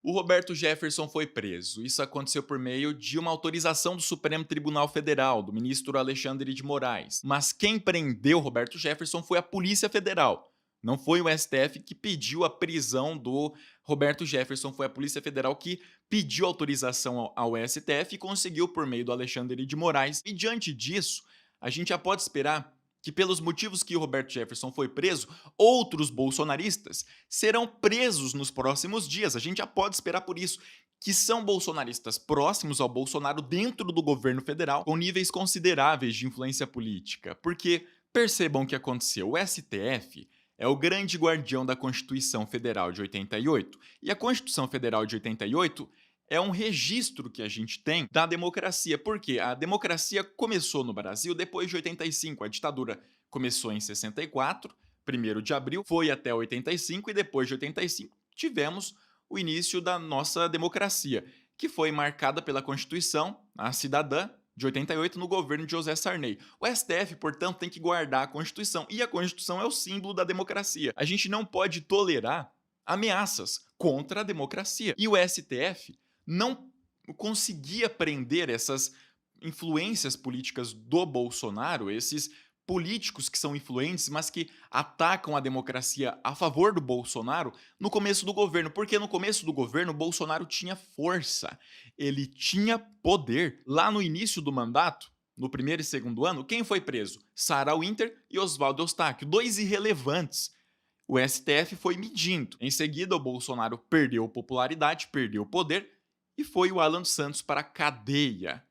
O Roberto Jefferson foi preso. Isso aconteceu por meio de uma autorização do Supremo Tribunal Federal, do ministro Alexandre de Moraes. Mas quem prendeu Roberto Jefferson foi a Polícia Federal. Não foi o STF que pediu a prisão do Roberto Jefferson, foi a Polícia Federal que pediu autorização ao STF e conseguiu por meio do Alexandre de Moraes. E diante disso, a gente já pode esperar que, pelos motivos que o Roberto Jefferson foi preso, outros bolsonaristas serão presos nos próximos dias. A gente já pode esperar por isso. Que são bolsonaristas próximos ao Bolsonaro dentro do governo federal, com níveis consideráveis de influência política. Porque percebam o que aconteceu. O STF é o grande guardião da Constituição Federal de 88. E a Constituição Federal de 88 é um registro que a gente tem da democracia. Porque a democracia começou no Brasil depois de 85. A ditadura começou em 64, 1º de abril, foi até 85 e depois de 85 tivemos o início da nossa democracia, que foi marcada pela Constituição, a cidadã, de 88, no governo de José Sarney. O STF, portanto, tem que guardar a Constituição, e a Constituição é o símbolo da democracia. A gente não pode tolerar ameaças contra a democracia. E o STF não conseguia prender essas influências políticas do Bolsonaro, esses políticos que são influentes, mas que atacam a democracia a favor do Bolsonaro no começo do governo. Porque no começo do governo, o Bolsonaro tinha força, ele tinha poder. Lá no início do mandato, no primeiro e segundo ano, quem foi preso? Sarah Winter e Oswaldo Eustáquio, dois irrelevantes. O STF foi medindo. Em seguida, o Bolsonaro perdeu popularidade, perdeu poder e foi o Alan Santos para a cadeia.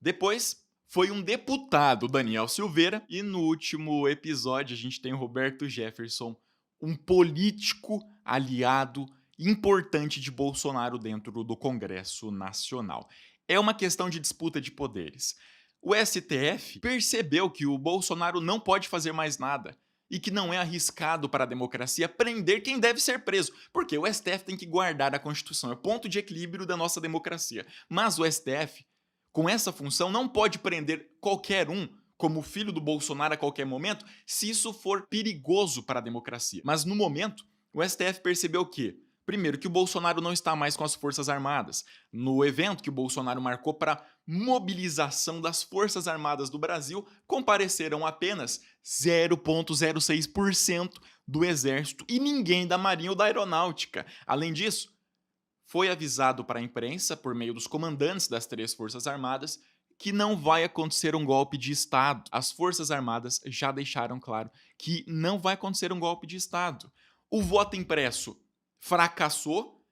Depois foi um deputado, Daniel Silveira, e no último episódio a gente tem o Roberto Jefferson, um político aliado importante de Bolsonaro dentro do Congresso Nacional. É uma questão de disputa de poderes. O STF percebeu que o Bolsonaro não pode fazer mais nada e que não é arriscado para a democracia prender quem deve ser preso, porque o STF tem que guardar a Constituição, é o ponto de equilíbrio da nossa democracia. Mas o STF, com essa função, não pode prender qualquer um, como filho do Bolsonaro a qualquer momento, se isso for perigoso para a democracia. Mas no momento, o STF percebeu que, primeiro, que o Bolsonaro não está mais com as Forças Armadas. No evento que o Bolsonaro marcou para mobilização das Forças Armadas do Brasil, compareceram apenas 0,06% do Exército e ninguém da Marinha ou da Aeronáutica. Além disso, foi avisado para a imprensa, por meio dos comandantes das 3 Forças Armadas, que não vai acontecer um golpe de Estado. As Forças Armadas já deixaram claro que não vai acontecer um golpe de Estado. O voto impresso fracassou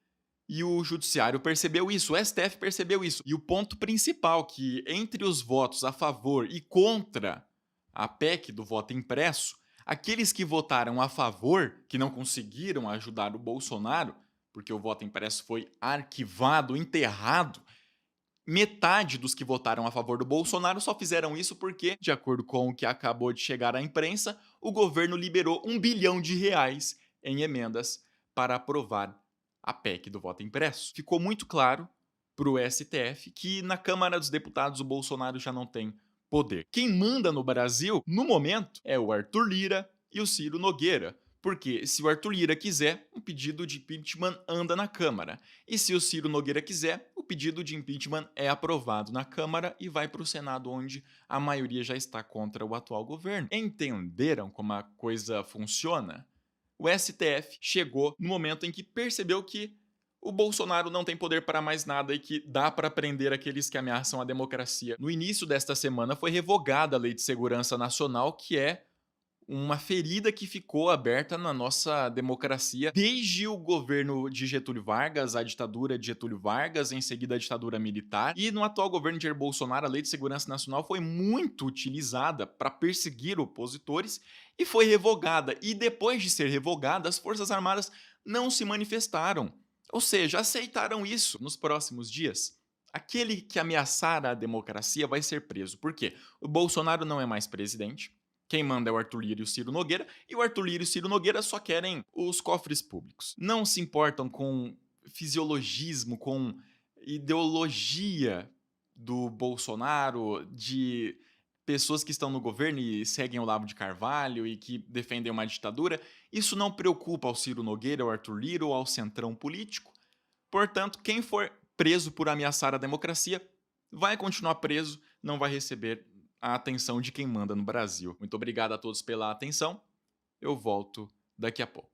e o Judiciário percebeu isso, o STF percebeu isso. E o ponto principal, que entre os votos a favor e contra a PEC do voto impresso, aqueles que votaram a favor, que não conseguiram ajudar o Bolsonaro, porque o voto impresso foi arquivado, enterrado, metade dos que votaram a favor do Bolsonaro só fizeram isso porque, de acordo com o que acabou de chegar à imprensa, o governo liberou R$ 1 bilhão em emendas para aprovar a PEC do voto impresso. Ficou muito claro para o STF que na Câmara dos Deputados o Bolsonaro já não tem poder. Quem manda no Brasil, no momento, é o Arthur Lira e o Ciro Nogueira. Porque se o Arthur Lira quiser, um pedido de impeachment anda na Câmara. E se o Ciro Nogueira quiser, o pedido de impeachment é aprovado na Câmara e vai para o Senado, onde a maioria já está contra o atual governo. Entenderam como a coisa funciona? O STF chegou no momento em que percebeu que o Bolsonaro não tem poder para mais nada e que dá para prender aqueles que ameaçam a democracia. No início desta semana foi revogada a Lei de Segurança Nacional, que é uma ferida que ficou aberta na nossa democracia desde o governo de Getúlio Vargas, a ditadura de Getúlio Vargas, em seguida a ditadura militar. E no atual governo de Jair Bolsonaro, a Lei de Segurança Nacional foi muito utilizada para perseguir opositores e foi revogada. E depois de ser revogada, as Forças Armadas não se manifestaram. Ou seja, aceitaram isso. Nos próximos dias, aquele que ameaçar a democracia vai ser preso. Por quê? O Bolsonaro não é mais presidente. Quem manda é o Arthur Lira e o Ciro Nogueira, e o Arthur Lira e o Ciro Nogueira só querem os cofres públicos. Não se importam com fisiologismo, com ideologia do Bolsonaro, de pessoas que estão no governo e seguem o Olavo de Carvalho e que defendem uma ditadura. Isso não preocupa ao Ciro Nogueira, ao Arthur Lira ou ao centrão político, Portanto, quem for preso por ameaçar a democracia vai continuar preso, não vai receber a atenção de quem manda no Brasil. Muito obrigado a todos pela atenção. Eu volto daqui a pouco.